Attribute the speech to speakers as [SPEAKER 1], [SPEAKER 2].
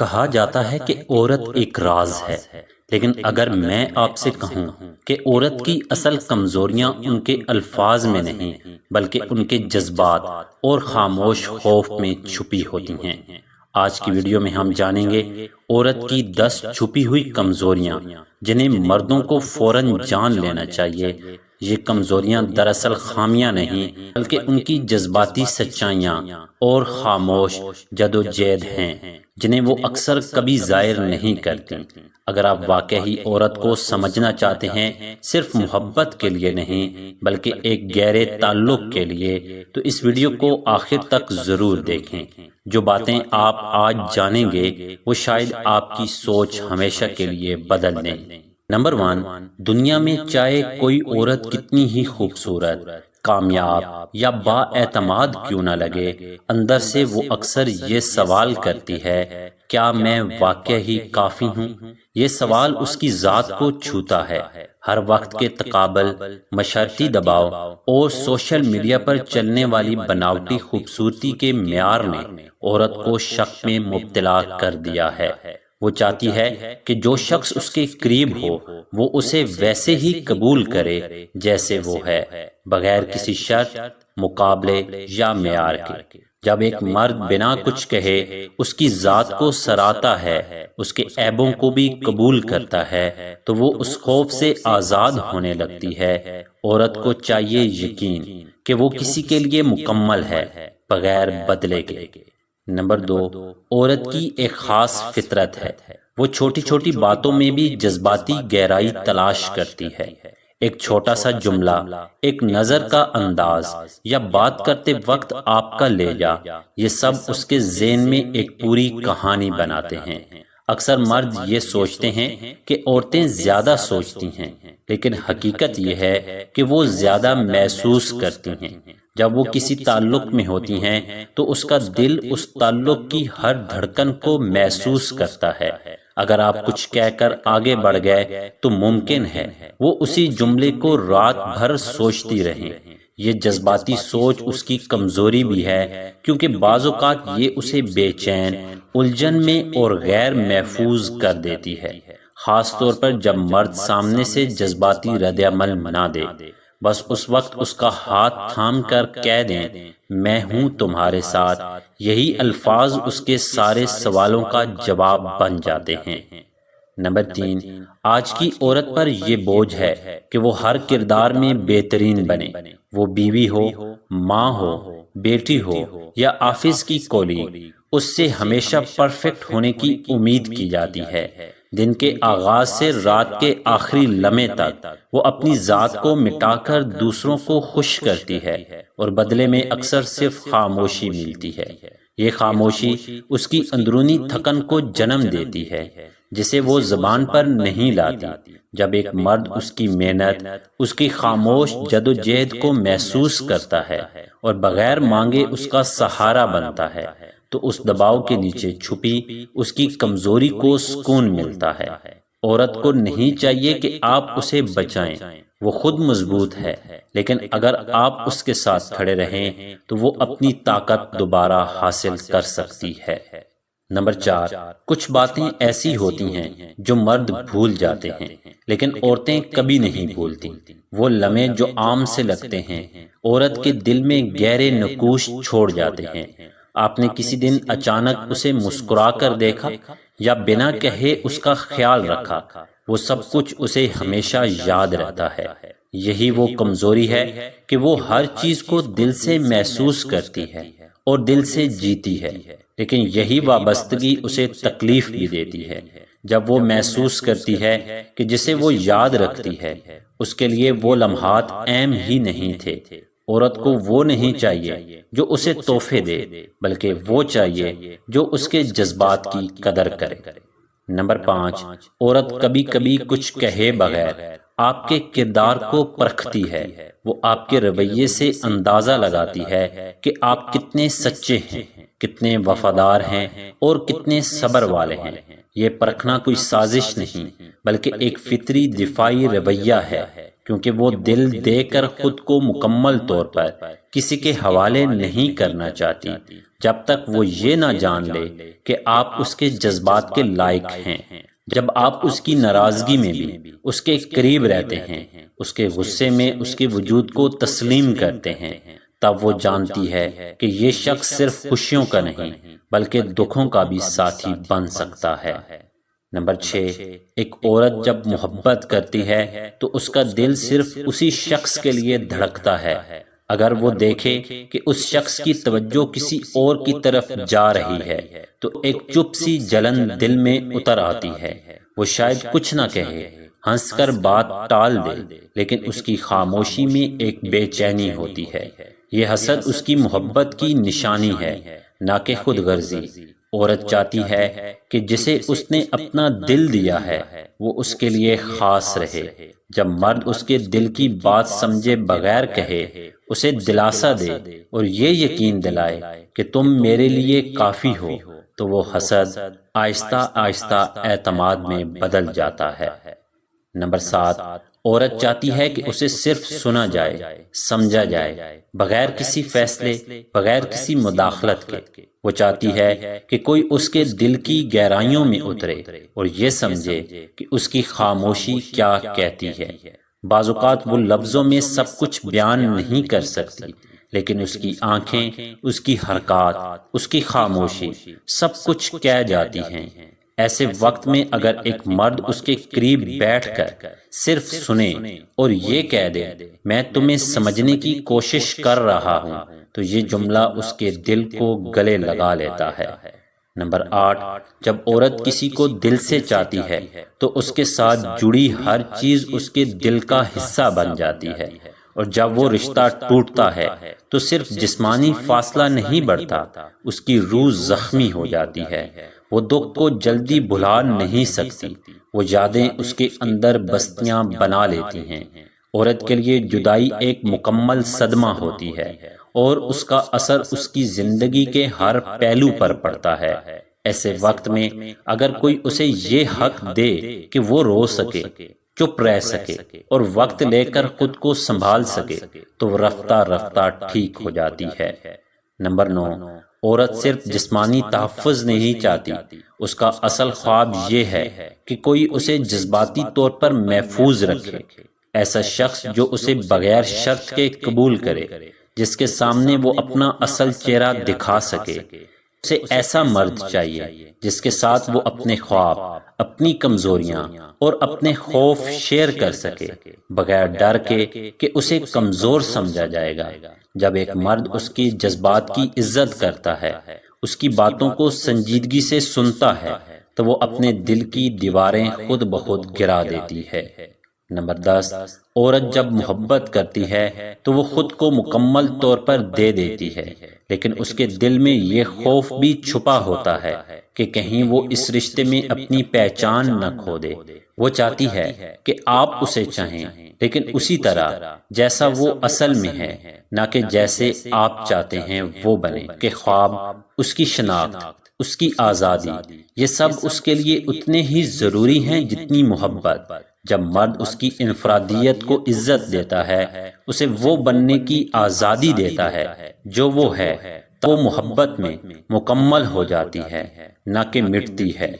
[SPEAKER 1] کہا جاتا ہے کہ عورت ایک راز ہے، لیکن اگر میں آپ سے کہوں کہ عورت کی اصل کمزوریاں ان کے الفاظ میں نہیں بلکہ ان کے جذبات اور خاموش خوف میں چھپی ہوتی ہیں۔ آج کی ویڈیو میں ہم جانیں گے عورت کی 10 چھپی ہوئی کمزوریاں جنہیں مردوں کو فوراً جان لینا چاہیے۔ یہ کمزوریاں دراصل خامیاں نہیں بلکہ ان کی جذباتی سچائیاں اور خاموش جدوجہد ہیں جنہیں وہ اکثر کبھی ظاہر نہیں کرتی۔ اگر آپ واقعی عورت کو سمجھنا چاہتے ہیں، صرف محبت کے لیے نہیں بلکہ ایک گہرے تعلق کے لیے، تو اس ویڈیو کو آخر تک ضرور دیکھیں۔ جو باتیں آپ آج جانیں گے وہ شاید آپ کی سوچ ہمیشہ کے لیے بدل دیں۔ نمبر 1، دنیا میں چاہے کوئی عورت کتنی ہی خوبصورت، کامیاب یا با اعتماد کیوں نہ لگے، اندر سے وہ اکثر یہ سوال کرتی ہے، کیا میں واقعی کافی ہوں؟ یہ سوال اس کی ذات کو چھوتا ہے۔ ہر وقت کے تقابل، معاشرتی دباؤ اور سوشل میڈیا پر چلنے والی بناوٹی خوبصورتی کے معیار نے عورت کو شک میں مبتلا کر دیا ہے۔ وہ چاہتی ہے کہ جو شخص اس کے قریب ہو وہ اسے ویسے ہی قبول کرے جیسے وہ ہے، بغیر کسی شرط، مقابلے یا معیار کے۔ جب ایک مرد بنا کچھ کہے اس کی ذات کو سراہتا ہے، اس کے عیبوں کو بھی قبول کرتا ہے، تو وہ اس خوف سے آزاد ہونے لگتی ہے۔ عورت کو چاہیے یقین کہ وہ کسی کے لیے مکمل ہے، بغیر بدلے کے۔ نمبر 2، عورت کی ایک خاص فطرت ہے۔ وہ چھوٹی چھوٹی باتوں میں بھی جذباتی گہرائی تلاش کرتی ہے۔ ایک چھوٹا سا جملہ، ایک نظر کا انداز یا بات کرتے وقت آپ کا لہجہ، یہ سب اس کے ذہن میں ایک پوری کہانی بناتے ہیں۔ اکثر مرد یہ سوچتے ہیں کہ عورتیں زیادہ سوچتی ہیں، لیکن حقیقت یہ ہے کہ وہ زیادہ محسوس کرتی ہیں۔ جب وہ کسی تعلق میں ہوتی ہیں تو اس کا دل اس تعلق کی ہر دھڑکن کو محسوس کرتا ہے۔ اگر آپ کچھ کہہ کر آگے بڑھ گئے تو ممکن ہے وہ اسی جملے کو رات بھر سوچتی رہیں۔ یہ جذباتی سوچ اس کی کمزوری بھی ہے، کیونکہ بعض اوقات یہ اسے بے چین، الجھن میں اور غیر محفوظ کر دیتی ہے، خاص طور پر جب مرد سامنے سے جذباتی رد عمل نہ دے۔ بس اس وقت اس کا ہاتھ تھام کر کہہ دیں، میں ہوں تمہارے ساتھ، یہی الفاظ اس کے سارے سوالوں کا جواب بن جاتے ہیں۔ نمبر 3، آج کی عورت پر یہ بوجھ ہے کہ وہ ہر کردار میں بہترین بنے۔ وہ بیوی ہو، ماں ہو، بیٹی ہو یا آفس کی کولیگ، اس سے ہمیشہ پرفیکٹ ہونے کی امید کی جاتی ہے۔ دن کے آغاز سے رات کے آخری لمحے تک وہ اپنی ذات کو مٹا کر دوسروں کو خوش کرتی ہے، اور بدلے میں اکثر صرف خاموشی ملتی ہے۔ یہ خاموشی اس کی اندرونی تھکن کو جنم دیتی ہے، جسے وہ زبان پر نہیں لاتی۔ جب ایک مرد اس کی محنت، اس کی خاموش جدوجہد کو محسوس کرتا ہے اور بغیر مانگے اس کا سہارا بنتا ہے، تو اس دباؤ کے نیچے چھپی اس کی کمزوری کو سکون ملتا ہے۔ عورت کو نہیں چاہیے کہ آپ اسے بچائیں، وہ خود مضبوط ہے، لیکن اگر آپ اس کے ساتھ کھڑے رہیں تو وہ اپنی طاقت دوبارہ حاصل کر سکتی ہے۔ نمبر 4، کچھ باتیں ایسی ہوتی ہیں جو مرد بھول جاتے ہیں لیکن عورتیں کبھی نہیں بھولتی۔ وہ لمحے جو عام سے لگتے ہیں عورت کے دل میں گہرے نقوش چھوڑ جاتے ہیں۔ آپ نے کسی دن اچانک اسے مسکرا کر دیکھا یا بنا کہے اس کا خیال رکھا، وہ سب کچھ اسے ہمیشہ یاد رہتا ہے۔ یہی وہ کمزوری ہے کہ وہ ہر چیز کو دل سے محسوس کرتی ہے اور دل سے جیتی ہے، لیکن یہی وابستگی اسے تکلیف بھی دیتی ہے۔ جب وہ محسوس کرتی ہے کہ جسے وہ یاد رکھتی ہے اس کے لیے وہ لمحات اہم ہی نہیں تھے۔ عورت کو وہ نہیں چاہیے جو اسے تحفے دے، بلکہ وہ چاہیے جو اس کے جذبات کی قدر کرے۔ نمبر 5، عورت کبھی کبھی کچھ کہے بغیر آپ کے کردار کو پرکھتی ہے۔ وہ آپ کے رویے سے اندازہ لگاتی ہے کہ آپ کتنے سچے ہیں، کتنے وفادار ہیں اور کتنے صبر والے ہیں۔ یہ پرکھنا کوئی سازش نہیں بلکہ ایک فطری دفاعی رویہ ہے۔ کیونکہ وہ دل دے کر خود کو مکمل طور پر کسی کے حوالے نہیں کرنا چاہتی جب تک وہ یہ نہ جان لے کہ آپ اس کے جذبات کے لائق ہیں۔ جب آپ اس کی ناراضگی میں بھی اس کے قریب رہتے ہیں، اس کے غصے میں اس کے وجود کو تسلیم کرتے ہیں، تب وہ جانتی ہے کہ یہ شخص صرف خوشیوں کا نہیں بلکہ دکھوں کا بھی ساتھی بن سکتا ہے۔ نمبر 6، ایک عورت جب محبت کرتی ہے تو اس کا دل صرف اسی شخص کے لیے دھڑکتا ہے۔ اگر وہ دیکھے کہ اس شخص کی توجہ کسی اور کی طرف جا رہی ہے تو ایک چپ سی جلن دل میں اتر آتی ہے۔ وہ شاید کچھ نہ کہے، ہنس کر بات ٹال دے، لیکن اس کی خاموشی میں ایک بے چینی ہوتی ہے۔ یہ حسد اس کی محبت کی نشانی ہے، نہ کہ خود غرضی۔ عورت چاہتی ہے کہ جسے اس نے اپنا دل دیا ہے وہ اس کے لیے خاص رہے۔ جب مرد اس کے دل کی بات سمجھے بغیر کہے، اسے دلاسا دے اور یہ یقین دلائے کہ تم میرے لیے کافی ہو، تو وہ حسد آہستہ آہستہ اعتماد میں بدل جاتا ہے۔ نمبر 7، عورت چاہتی ہے کہ اسے صرف سنا جائے، سمجھا جائے، بغیر کسی فیصلے، بغیر کسی مداخلت کے۔ وہ چاہتی ہے کہ کوئی اس کے دل کی گہرائیوں میں اترے اور یہ سمجھے کہ اس کی خاموشی کیا کہتی ہے۔ بعض اوقات وہ لفظوں میں سب کچھ بیان نہیں کر سکتی، لیکن اس کی آنکھیں، اس کی حرکات، اس کی خاموشی سب کچھ کہہ جاتی ہیں۔ ایسے وقت میں اگر ایک مرد اس کے قریب بیٹھ کر صرف سنے اور یہ کہہ دے میں تمہیں سمجھنے کی کوشش کر رہا ہوں، تو یہ جملہ اس کے دل کو گلے لگا لیتا ہے۔ نمبر 8، جب عورت کسی کو دل سے چاہتی ہے تو اس کے ساتھ جڑی ہر چیز اس کے دل کا حصہ بن جاتی ہے، اور جب وہ رشتہ ٹوٹتا ہے تو صرف جسمانی فاصلہ نہیں بڑھتا، اس کی روح زخمی ہو جاتی ہے۔ وہ دکھ کو جلدی بھلا نہیں سکتی، وہ یادیں اس کے اندر بستیاں بنا لیتی ہیں۔ عورت کے لیے جدائی ایک مکمل صدمہ ہوتی ہے اور اس کا اثر اس کی زندگی کے ہر پہلو پر پڑتا ہے۔ ایسے وقت میں اگر کوئی اسے یہ حق دے کہ وہ رو سکے، چپ رہ سکے اور وقت لے کر خود کو سنبھال سکے، تو وہ رفتہ رفتہ ٹھیک ہو جاتی ہے۔ نمبر 9، عورت صرف جسمانی تحفظ نہیں چاہتی، اس کا اصل خواب یہ ہے کہ کوئی اسے جذباتی طور پر محفوظ رکھے۔ ایسا شخص جو اسے بغیر شرط کے قبول کرے، جس کے سامنے وہ اپنا اصل چہرہ دکھا سکے۔ اسے ایسا مرد چاہیے جس کے ساتھ وہ اپنے خواب، اپنی کمزوریاں اور اپنے خوف شیئر کر سکے، بغیر ڈر کے کہ اسے کمزور سمجھا جائے گا۔ جب ایک مرد اس کی جذبات کی عزت کرتا ہے، اس کی باتوں کو سنجیدگی سے سنتا ہے، تو وہ اپنے دل کی دیواریں خود بخود گرا دیتی ہے۔ نمبر 10، عورت جب محبت کرتی ہے تو وہ خود کو مکمل طور پر دے دیتی ہے، لیکن اس کے دل میں یہ خوف بھی چھپا ہوتا ہے کہ کہیں وہ اس رشتے میں اپنی پہچان نہ کھو دے۔ وہ چاہتی ہے کہ آپ اسے چاہیں، لیکن اسی طرح جیسا وہ اصل میں ہے، نہ کہ جیسے آپ چاہتے ہیں وہ بنے۔ کہ خواب، اس کی شناخت، اس کی آزادی، یہ سب اس کے لیے اتنے ہی ضروری ہیں جتنی محبت۔ جب مرد اس کی انفرادیت کو عزت دیتا ہے، اسے وہ بننے کی آزادی دیتا ہے جو وہ ہے، تو وہ محبت میں مکمل ہو جاتی ہے، نہ کہ مٹتی ہے۔